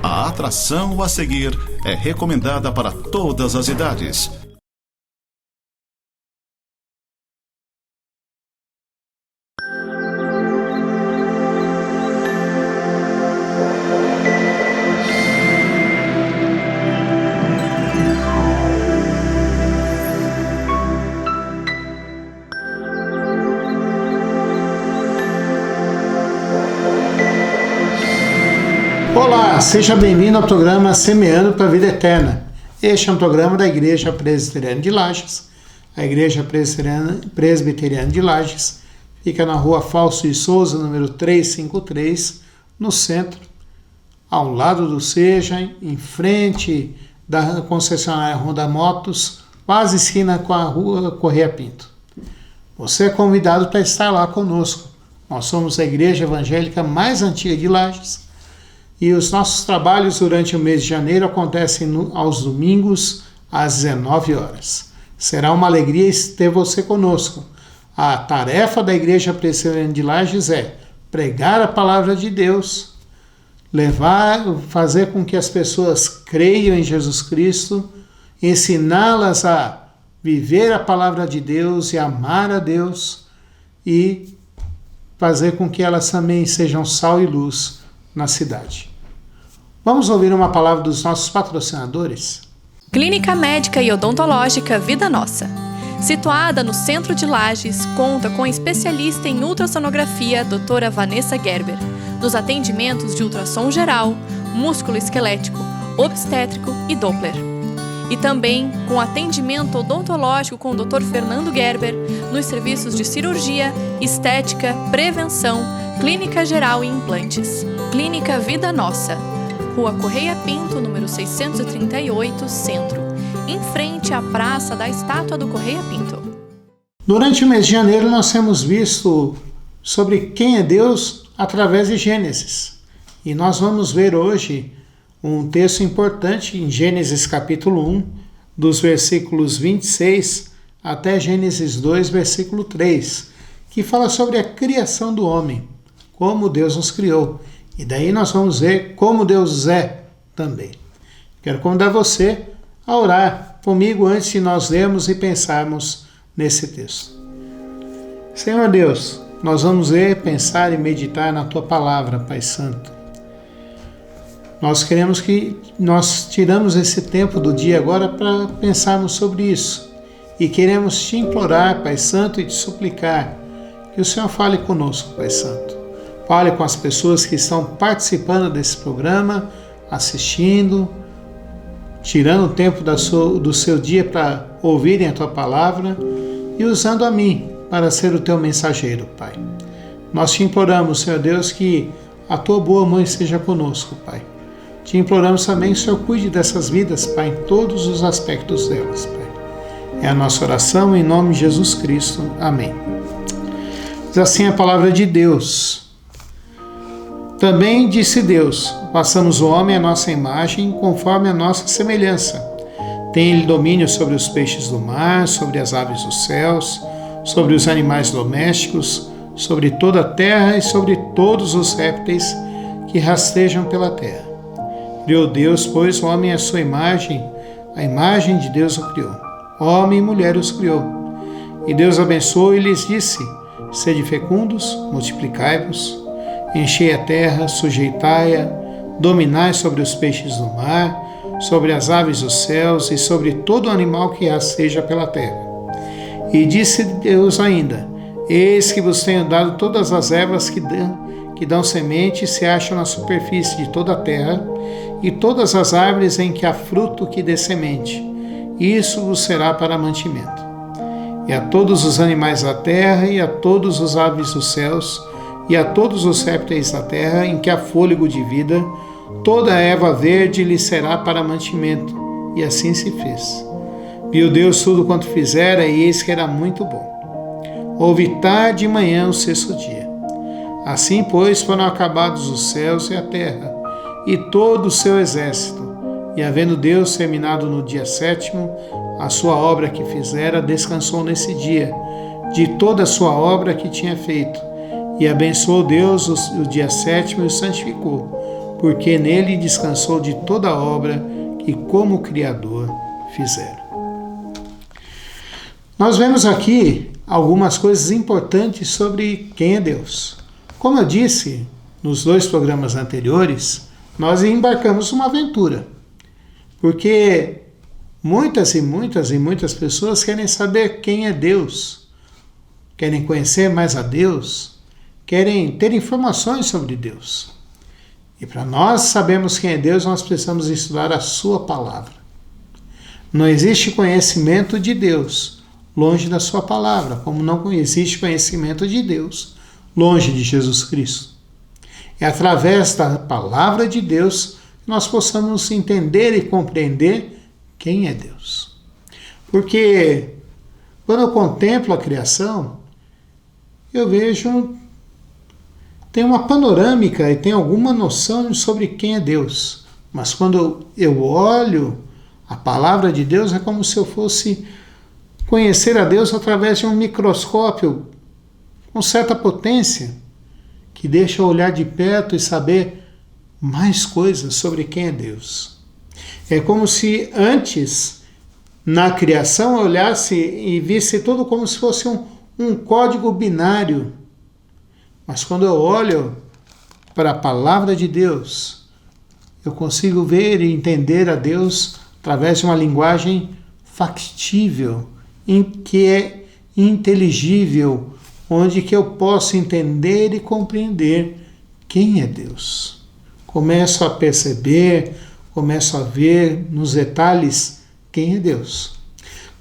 A atração a seguir é recomendada para todas as idades. Olá, seja bem-vindo ao programa Semeando para a Vida Eterna. Este é um programa da Igreja Presbiteriana de Lages. A Igreja Presbiteriana de Lages fica na rua Fausto de Souza, número 353, no centro, ao lado do Seja, em frente da concessionária Honda Motos, quase esquina com a rua Correia Pinto. Você é convidado para estar lá conosco. Nós somos a igreja evangélica mais antiga de Lages. E os nossos trabalhos durante o mês de janeiro acontecem aos domingos, às 19 horas. Será uma alegria ter você conosco. A tarefa da Igreja Presbiteriana de Lages é pregar a palavra de Deus, fazer com que as pessoas creiam em Jesus Cristo, ensiná-las a viver a palavra de Deus e amar a Deus e fazer com que elas também sejam sal e luz na cidade. Vamos ouvir uma palavra dos nossos patrocinadores? Clínica Médica e Odontológica Vida Nossa. Situada no centro de Lages, conta com especialista em ultrassonografia, doutora Vanessa Gerber, nos atendimentos de ultrassom geral, músculo esquelético, obstétrico e Doppler. E também com atendimento odontológico com o Dr. Fernando Gerber, nos serviços de cirurgia, estética, prevenção, clínica geral e implantes. Clínica Vida Nossa, Rua Correia Pinto, número 638, Centro, em frente à Praça da Estátua do Correia Pinto. Durante o mês de janeiro nós temos visto sobre quem é Deus através de Gênesis. E nós vamos ver hoje um texto importante em Gênesis capítulo 1, dos versículos 26 até Gênesis 2, versículo 3, que fala sobre a criação do homem, como Deus nos criou. E daí nós vamos ver como Deus é também. Quero convidar você a orar comigo antes de nós lermos e pensarmos nesse texto. Senhor Deus, nós vamos ler, pensar e meditar na Tua palavra, Pai Santo. Nós tiramos esse tempo do dia agora para pensarmos sobre isso. E queremos Te implorar, Pai Santo, e Te suplicar que o Senhor fale conosco, Pai Santo. Fale com as pessoas que estão participando desse programa, assistindo, tirando o tempo do seu dia para ouvirem a Tua palavra e usando a mim para ser o Teu mensageiro, Pai. Nós Te imploramos, Senhor Deus, que a Tua boa mãe seja conosco, Pai. Te imploramos também que o Senhor cuide dessas vidas, Pai, em todos os aspectos delas, Pai. É a nossa oração em nome de Jesus Cristo. Amém. Diz assim a palavra de Deus. Também disse Deus, façamos o homem à nossa imagem, conforme a nossa semelhança. Tem ele domínio sobre os peixes do mar, sobre as aves dos céus, sobre os animais domésticos, sobre toda a terra e sobre todos os répteis que rastejam pela terra. Criou Deus, pois, o homem à sua imagem, a imagem de Deus o criou. Homem e mulher os criou. E Deus abençoou e lhes disse, sede fecundos, multiplicai-vos, enchei a terra, sujeitai-a, dominai sobre os peixes do mar, sobre as aves dos céus e sobre todo animal que rasteja pela terra. E disse Deus ainda, eis que vos tenho dado todas as ervas que dão semente e se acham na superfície de toda a terra, e todas as árvores em que há fruto que dê semente. Isso vos será para mantimento. E a todos os animais da terra, e a todos os aves dos céus, e a todos os répteis da terra, em que há fôlego de vida, toda a erva verde lhe será para mantimento. E assim se fez. Viu Deus tudo quanto fizera, e eis que era muito bom. Houve tarde e manhã o sexto dia. Assim, pois, foram acabados os céus e a terra, e todo o seu exército. E havendo Deus terminado no dia sétimo a sua obra que fizera, descansou nesse dia, de toda a sua obra que tinha feito. E abençoou Deus o dia sétimo e o santificou, porque nele descansou de toda a obra que como Criador fizera. Nós vemos aqui algumas coisas importantes sobre quem é Deus. Como eu disse nos 2 programas anteriores, nós embarcamos uma aventura, porque muitas pessoas querem saber quem é Deus, querem conhecer mais a Deus, querem ter informações sobre Deus. E para nós sabermos quem é Deus, nós precisamos estudar a sua palavra. Não existe conhecimento de Deus longe da sua palavra, como não existe conhecimento de Deus longe de Jesus Cristo. É através da palavra de Deus que nós possamos entender e compreender quem é Deus. Porque quando eu contemplo a criação, eu vejo, tenho uma panorâmica e tenho alguma noção sobre quem é Deus. Mas quando eu olho a palavra de Deus, é como se eu fosse conhecer a Deus através de um microscópio com certa potência, que deixa eu olhar de perto e saber mais coisas sobre quem é Deus. É como se antes, na criação, eu olhasse e visse tudo como se fosse um código binário. Mas quando eu olho para a palavra de Deus, eu consigo ver e entender a Deus através de uma linguagem factível, em que é inteligível, onde que eu posso entender e compreender quem é Deus. Começo a perceber, começo a ver nos detalhes quem é Deus.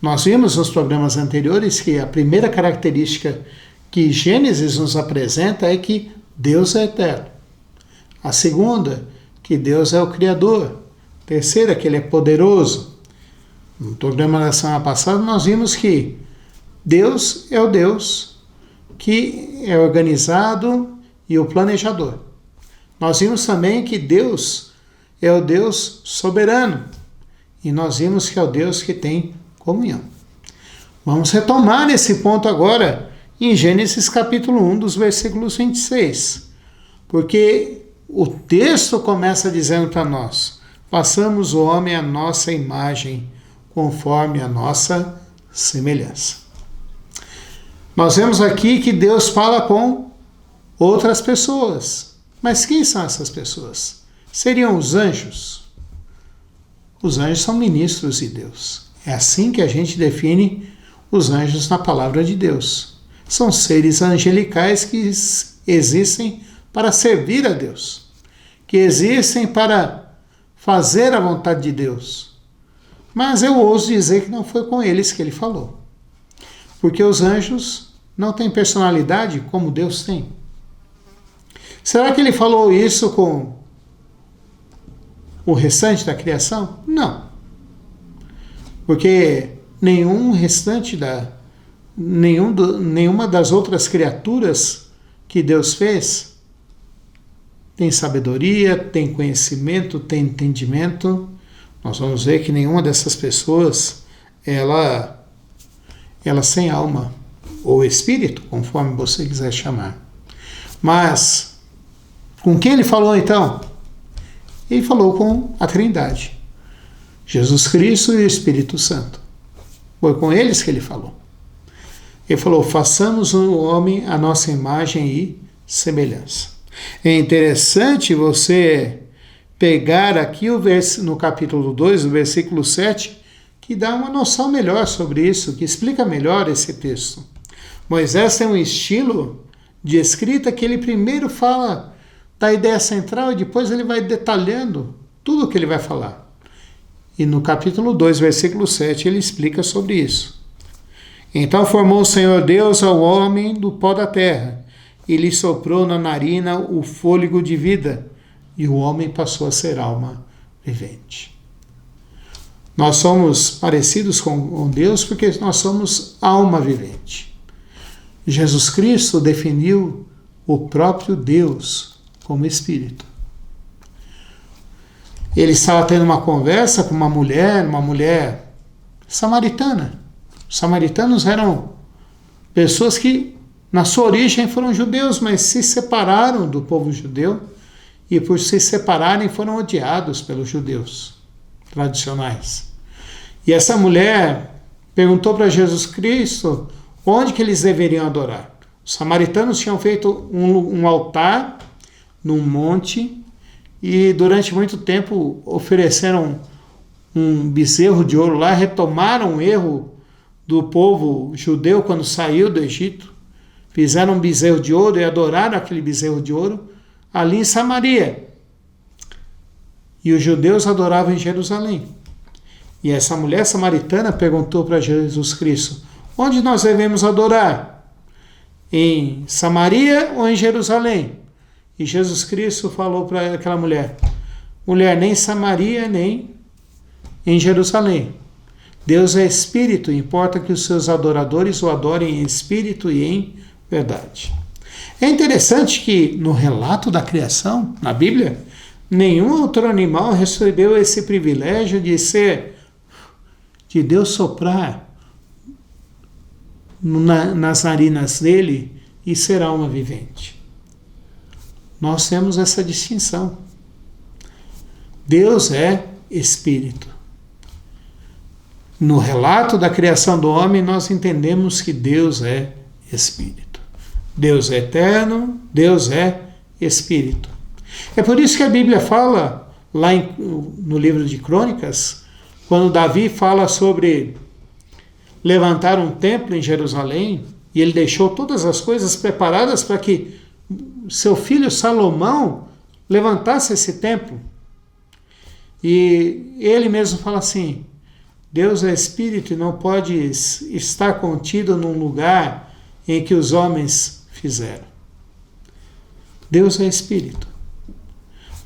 Nós vimos nos programas anteriores que a primeira característica que Gênesis nos apresenta é que Deus é eterno. A segunda, que Deus é o Criador. A terceira, que Ele é poderoso. No programa da semana passada nós vimos que Deus é o Deus que é organizado e o planejador. Nós vimos também que Deus é o Deus soberano. E nós vimos que é o Deus que tem comunhão. Vamos retomar esse ponto agora em Gênesis capítulo 1, dos versículos 26. Porque o texto começa dizendo para nós: façamos o homem à nossa imagem, conforme a nossa semelhança. Nós vemos aqui que Deus fala com outras pessoas. Mas quem são essas pessoas? Seriam os anjos. Os anjos são ministros de Deus. É assim que a gente define os anjos na palavra de Deus. São seres angelicais que existem para servir a Deus, que existem para fazer a vontade de Deus. Mas eu ouso dizer que não foi com eles que ele falou. Porque os anjos não têm personalidade como Deus tem. Será que ele falou isso com o restante da criação? Não. Porque nenhuma das outras criaturas que Deus fez tem sabedoria, tem conhecimento, tem entendimento. Nós vamos ver que nenhuma dessas pessoas ela sem alma ou espírito, conforme você quiser chamar. Mas com quem ele falou então? Ele falou com a Trindade, Jesus Cristo e o Espírito Santo. Foi com eles que ele falou. Ele falou: façamos o homem à nossa imagem e semelhança. É interessante você pegar aqui no capítulo 2, o versículo 7, que dá uma noção melhor sobre isso, que explica melhor esse texto. Moisés tem um estilo de escrita que ele primeiro fala da ideia central e depois ele vai detalhando tudo o que ele vai falar. E no capítulo 2, versículo 7, ele explica sobre isso. Então formou o Senhor Deus ao homem do pó da terra, e lhe soprou na narina o fôlego de vida, e o homem passou a ser alma vivente. Nós somos parecidos com Deus porque nós somos alma vivente. Jesus Cristo definiu o próprio Deus como Espírito. Ele estava tendo uma conversa com uma mulher samaritana. Os samaritanos eram pessoas que, na sua origem, foram judeus, mas se separaram do povo judeu e por se separarem foram odiados pelos judeus tradicionais. E essa mulher perguntou para Jesus Cristo onde que eles deveriam adorar. Os samaritanos tinham feito um altar num monte e durante muito tempo ofereceram um bezerro de ouro lá, retomaram o erro do povo judeu quando saiu do Egito, fizeram um bezerro de ouro e adoraram aquele bezerro de ouro ali em Samaria. E os judeus adoravam em Jerusalém. E essa mulher samaritana perguntou para Jesus Cristo, onde nós devemos adorar? Em Samaria ou em Jerusalém? E Jesus Cristo falou para aquela mulher, mulher, nem em Samaria, nem em Jerusalém. Deus é espírito, importa que os seus adoradores o adorem em espírito e em verdade. É interessante que no relato da criação, na Bíblia, nenhum outro animal recebeu esse privilégio de Deus soprar nas narinas dele e ser alma vivente. Nós temos essa distinção. Deus é espírito. No relato da criação do homem, nós entendemos que Deus é espírito. Deus é eterno, Deus é espírito. É por isso que a Bíblia fala, lá no livro de Crônicas, quando Davi fala sobre levantar um templo em Jerusalém, e ele deixou todas as coisas preparadas para que seu filho Salomão levantasse esse templo. E ele mesmo fala assim, Deus é espírito e não pode estar contido num lugar em que os homens fizeram. Deus é espírito.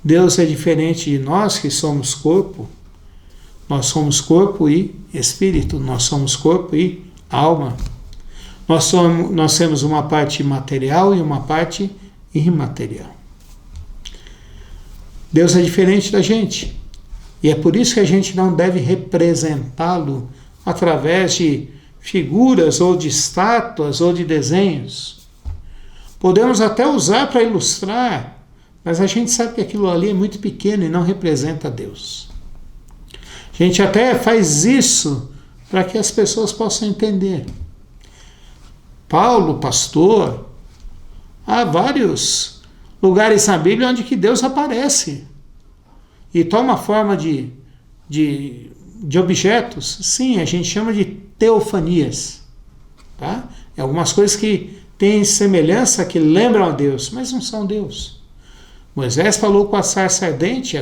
Deus é diferente de nós que somos corpo. Nós somos corpo e espírito. Nós somos corpo e alma. Nós temos uma parte material e uma parte imaterial. Deus é diferente da gente. E é por isso que a gente não deve representá-lo através de figuras ou de estátuas ou de desenhos. Podemos até usar para ilustrar, mas a gente sabe que aquilo ali é muito pequeno e não representa Deus. A gente até faz isso para que as pessoas possam entender. Paulo, pastor, há vários lugares na Bíblia onde que Deus aparece e toma forma de objetos. Sim, a gente chama de teofanias. Tá? É algumas coisas que têm semelhança, que lembram a Deus, mas não são Deus. Moisés falou com a sarça ardente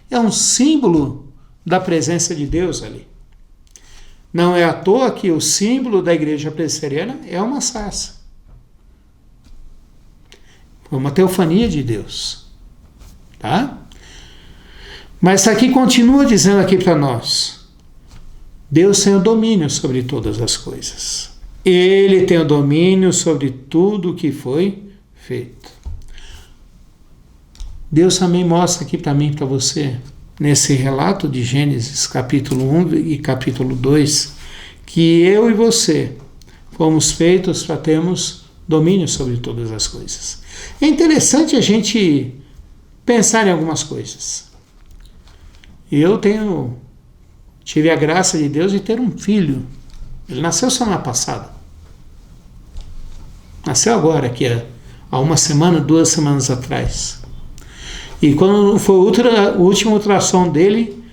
é um símbolo da presença de Deus ali. Não é à toa que o símbolo da igreja presbiteriana é uma sarça. Foi uma teofania de Deus. Tá? Mas aqui continua dizendo aqui para nós, Deus tem o domínio sobre todas as coisas. Ele tem o domínio sobre tudo o que foi feito. Deus também mostra aqui para mim e para você, nesse relato de Gênesis capítulo 1 e capítulo 2, que eu e você fomos feitos para termos domínio sobre todas as coisas. É interessante a gente pensar em algumas coisas. Eu tive a graça de Deus de ter um filho. Ele nasceu semana passada. Nasceu agora, aqui há uma semana, 2 semanas atrás. E quando foi o último ultrassom dele,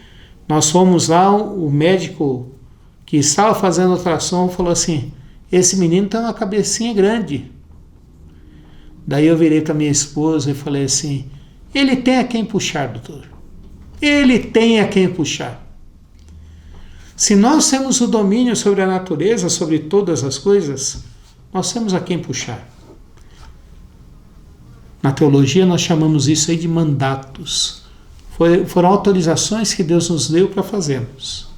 nós fomos lá, o médico que estava fazendo o ultrassom falou assim, esse menino tem uma cabecinha grande. Daí eu virei para minha esposa e falei assim, ele tem a quem puxar, doutor. Ele tem a quem puxar. Se nós temos o domínio sobre a natureza, sobre todas as coisas, nós temos a quem puxar. Na teologia nós chamamos isso aí de mandatos. Foram autorizações que Deus nos deu para fazermos.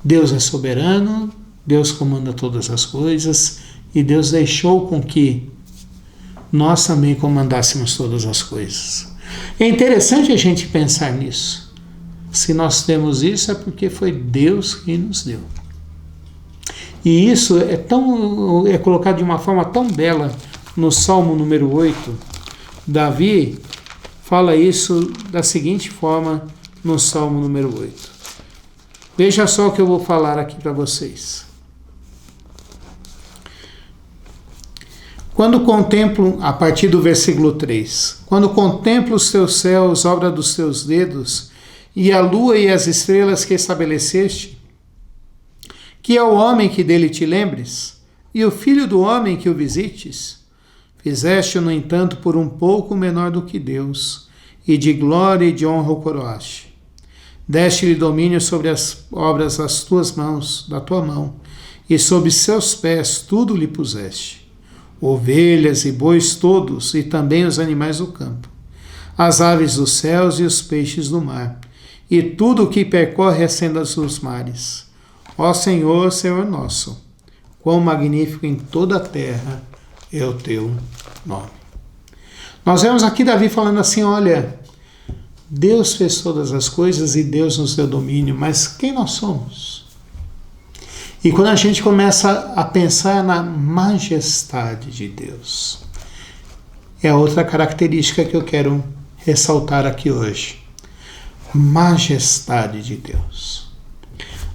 Deus é soberano, Deus comanda todas as coisas e Deus deixou com que nós também comandássemos todas as coisas. É interessante a gente pensar nisso. Se nós temos isso é porque foi Deus que nos deu. E isso é colocado de uma forma tão bela no Salmo número 8. Davi, fala isso da seguinte forma no Salmo número 8. Veja só o que eu vou falar aqui para vocês. Quando contemplo, a partir do versículo 3, quando contemplo os teus céus, obra dos teus dedos, e a lua e as estrelas que estabeleceste, que é o homem que dele te lembres, e o filho do homem que o visites, fizeste-o, no entanto, por um pouco menor do que Deus, e de glória e de honra o coroaste. Deste-lhe domínio sobre as obras das tuas mãos, da tua mão, e sob seus pés tudo lhe puseste. Ovelhas e bois todos, e também os animais do campo, as aves dos céus e os peixes do mar, e tudo o que percorre as sendas dos mares. Ó Senhor, Senhor nosso, quão magnífico em toda a terra é o teu nome. Nós vemos aqui Davi falando assim, olha, Deus fez todas as coisas e Deus nos deu domínio, mas quem nós somos? E quando a gente começa a pensar na majestade de Deus, é outra característica que eu quero ressaltar aqui hoje. Majestade de Deus.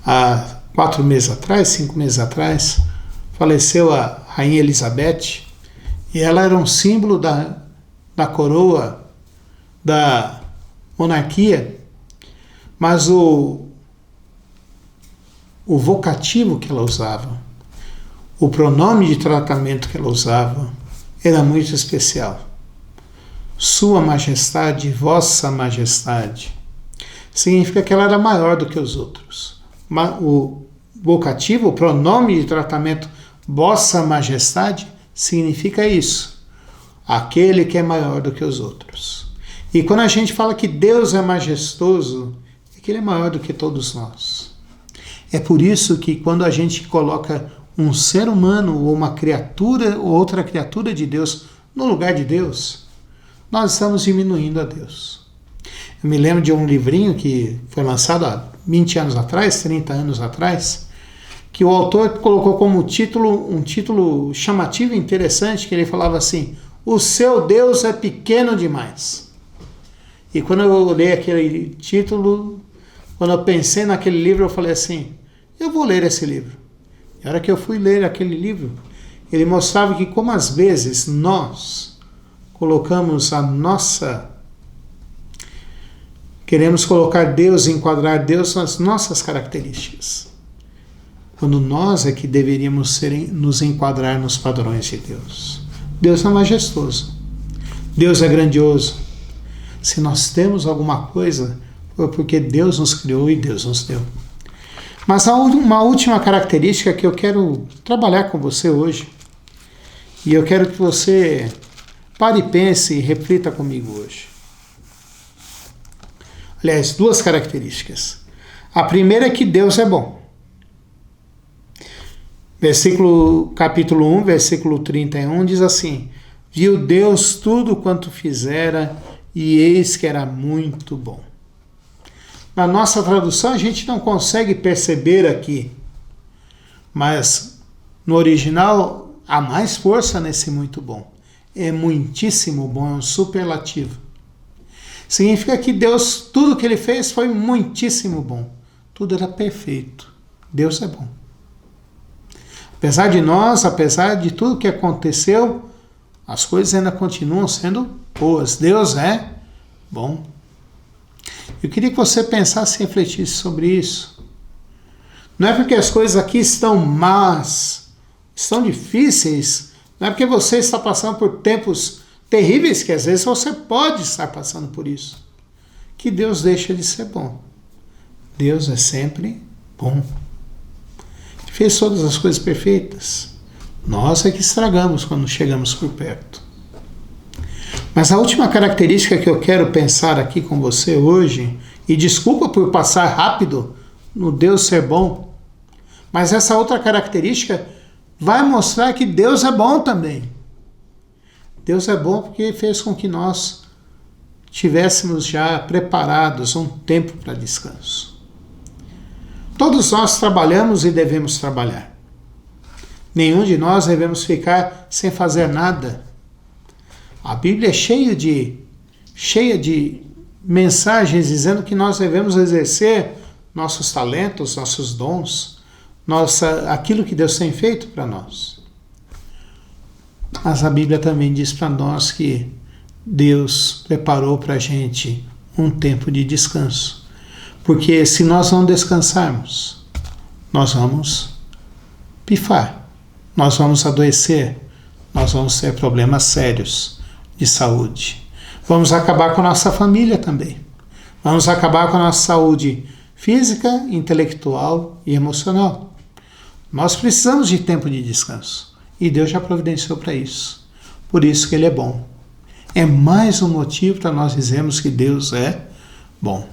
Há 4 meses atrás, 5 meses atrás, faleceu a Rainha Elizabeth, e ela era um símbolo da coroa, da monarquia, mas o vocativo que ela usava, o pronome de tratamento que ela usava, era muito especial. Sua Majestade, Vossa Majestade, significa que ela era maior do que os outros. O vocativo, o pronome de tratamento Vossa Majestade, significa isso, aquele que é maior do que os outros. E quando a gente fala que Deus é majestoso, é que Ele é maior do que todos nós. É por isso que quando a gente coloca um ser humano ou uma criatura ou outra criatura de Deus no lugar de Deus, nós estamos diminuindo a Deus. Eu me lembro de um livrinho que foi lançado há 20 anos atrás, 30 anos atrás, que o autor colocou como título, um título chamativo e interessante, que ele falava assim, o seu Deus é pequeno demais. E quando eu olhei aquele título, quando eu pensei naquele livro, eu falei assim, eu vou ler esse livro. E a hora que eu fui ler aquele livro, ele mostrava que como às vezes nós colocamos queremos colocar Deus, enquadrar Deus nas nossas características, quando nós é que deveríamos nos enquadrar nos padrões de Deus. Deus é majestoso, Deus é grandioso. Se nós temos alguma coisa, foi porque Deus nos criou e Deus nos deu. Mas há uma última característica que eu quero trabalhar com você hoje, e eu quero que você pare e pense e reflita comigo hoje. Aliás, 2 características. A primeira é que Deus é bom. Capítulo 1, versículo 31 diz assim, viu Deus tudo quanto fizera, e eis que era muito bom. Na nossa tradução a gente não consegue perceber aqui, mas no original há mais força nesse muito bom. É muitíssimo bom, é um superlativo. Significa que Deus, tudo que Ele fez foi muitíssimo bom. Tudo era perfeito. Deus é bom. Apesar de nós, apesar de tudo que aconteceu, as coisas ainda continuam sendo boas. Deus é bom. Eu queria que você pensasse e refletisse sobre isso. Não é porque as coisas aqui estão más, estão difíceis, não é porque você está passando por tempos terríveis, que às vezes você pode estar passando por isso, que Deus deixa de ser bom. Deus é sempre bom. Ele fez todas as coisas perfeitas. Nós é que estragamos quando chegamos por perto. Mas a última característica que eu quero pensar aqui com você hoje, e desculpa por passar rápido no Deus ser bom, mas essa outra característica vai mostrar que Deus é bom também. Deus é bom porque fez com que nós tivéssemos já preparados um tempo para descanso. Todos nós trabalhamos e devemos trabalhar. Nenhum de nós devemos ficar sem fazer nada. A Bíblia é cheia cheia de mensagens dizendo que nós devemos exercer nossos talentos, nossos dons, aquilo que Deus tem feito para nós. Mas a Bíblia também diz para nós que Deus preparou para a gente um tempo de descanso. Porque se nós não descansarmos, nós vamos pifar, nós vamos adoecer, nós vamos ter problemas sérios de saúde. Vamos acabar com a nossa família também. Vamos acabar com a nossa saúde física, intelectual e emocional. Nós precisamos de tempo de descanso. E Deus já providenciou para isso. Por isso que Ele é bom. É mais um motivo para nós dizermos que Deus é bom.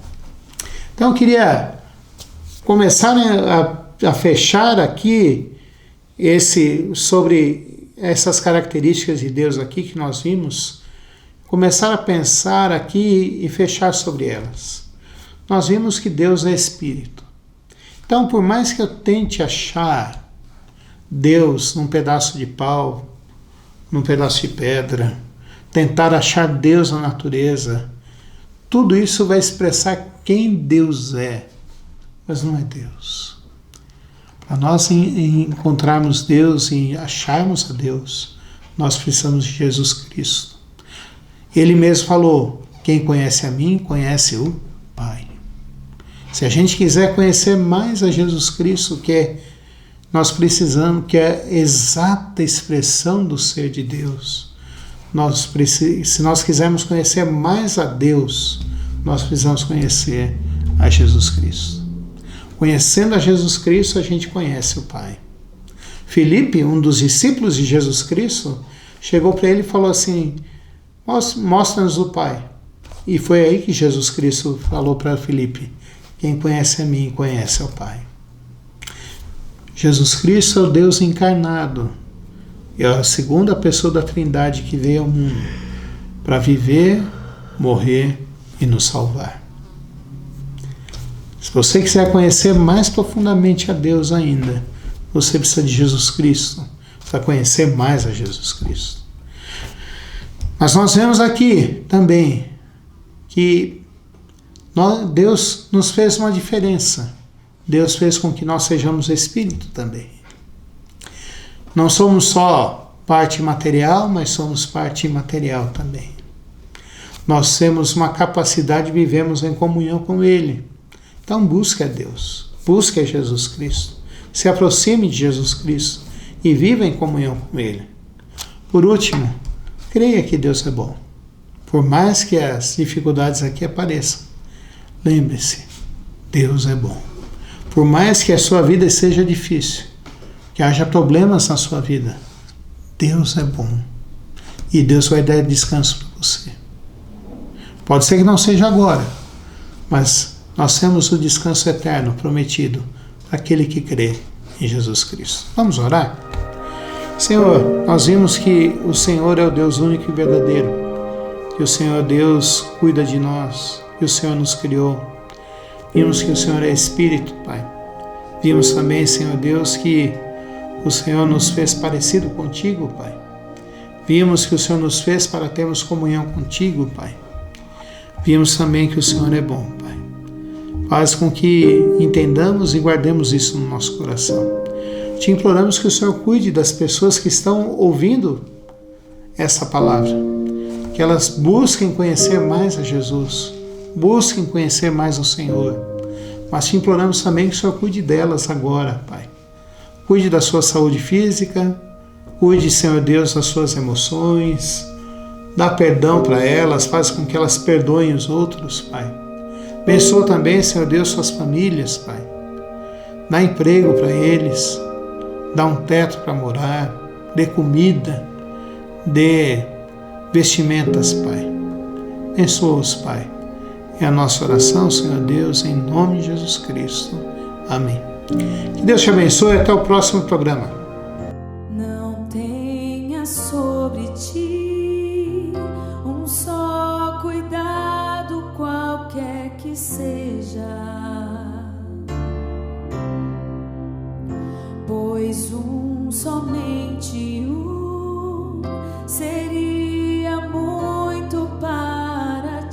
Então eu queria começar a fechar aqui sobre essas características de Deus aqui que nós vimos, começar a pensar aqui e fechar sobre elas. Nós vimos que Deus é Espírito. Então, por mais que eu tente achar Deus num pedaço de pau, num pedaço de pedra, tentar achar Deus na natureza, tudo isso vai expressar quem Deus é, mas não é Deus. Para nós encontrarmos Deus e acharmos a Deus, nós precisamos de Jesus Cristo. Ele mesmo falou, quem conhece a mim, conhece o Pai. Se a gente quiser conhecer mais a Jesus Cristo, nós precisamos, que é a exata expressão do ser de Deus, se nós quisermos conhecer mais a Deus, nós precisamos conhecer a Jesus Cristo. Conhecendo a Jesus Cristo, a gente conhece o Pai. Filipe, um dos discípulos de Jesus Cristo, chegou para ele e falou assim, mostra-nos o Pai. E foi aí que Jesus Cristo falou para Filipe, quem conhece a mim, conhece ao Pai. Jesus Cristo é o Deus encarnado. É a segunda pessoa da Trindade que veio ao mundo para viver, morrer e nos salvar. Se você quiser conhecer mais profundamente a Deus ainda, você precisa de Jesus Cristo para conhecer mais a Jesus Cristo. Mas nós vemos aqui também que Deus nos fez uma diferença. Deus fez com que nós sejamos espírito também. Não somos só parte material, mas somos parte imaterial também. Nós temos uma capacidade, vivemos em comunhão com Ele. Então busque a Deus, busque a Jesus Cristo, se aproxime de Jesus Cristo e viva em comunhão com Ele. Por último, creia que Deus é bom. Por mais que as dificuldades aqui apareçam, lembre-se, Deus é bom. Por mais que a sua vida seja difícil, que haja problemas na sua vida, Deus é bom. E Deus vai dar descanso para você. Pode ser que não seja agora, mas nós temos o descanso eterno prometido para aquele que crê em Jesus Cristo. Vamos orar? Senhor, nós vimos que o Senhor é o Deus único e verdadeiro, que o Senhor Deus cuida de nós, que o Senhor nos criou. Vimos que o Senhor é Espírito, Pai. Vimos também, Senhor Deus, que o Senhor nos fez parecido contigo, Pai. Vimos que o Senhor nos fez para termos comunhão contigo, Pai. Vimos também que o Senhor é bom, Pai. Faz com que entendamos e guardemos isso no nosso coração. Te imploramos que o Senhor cuide das pessoas que estão ouvindo essa palavra, que elas busquem conhecer mais a Jesus, busquem conhecer mais o Senhor, mas te imploramos também que o Senhor cuide delas agora, Pai. Cuide da sua saúde física, cuide, Senhor Deus, das suas emoções, dá perdão para elas, faz com que elas perdoem os outros, Pai. Abençoa também, Senhor Deus, suas famílias, Pai. Dá emprego para eles, dá um teto para morar, dê comida, dê vestimentas, Pai. Abençoa-os, Pai. É a nossa oração, Senhor Deus, em nome de Jesus Cristo. Amém. Que Deus te abençoe e até o próximo programa. Não tenha sobre ti um só cuidado, qualquer que seja, pois somente seria muito para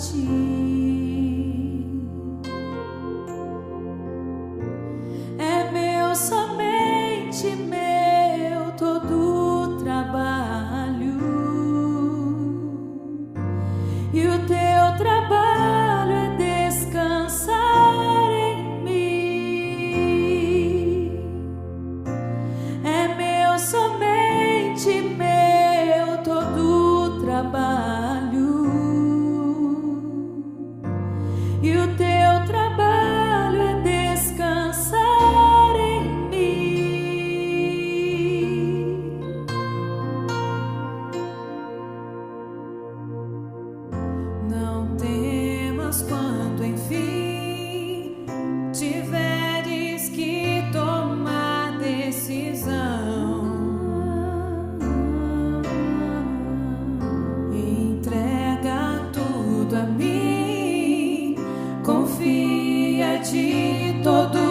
pede todo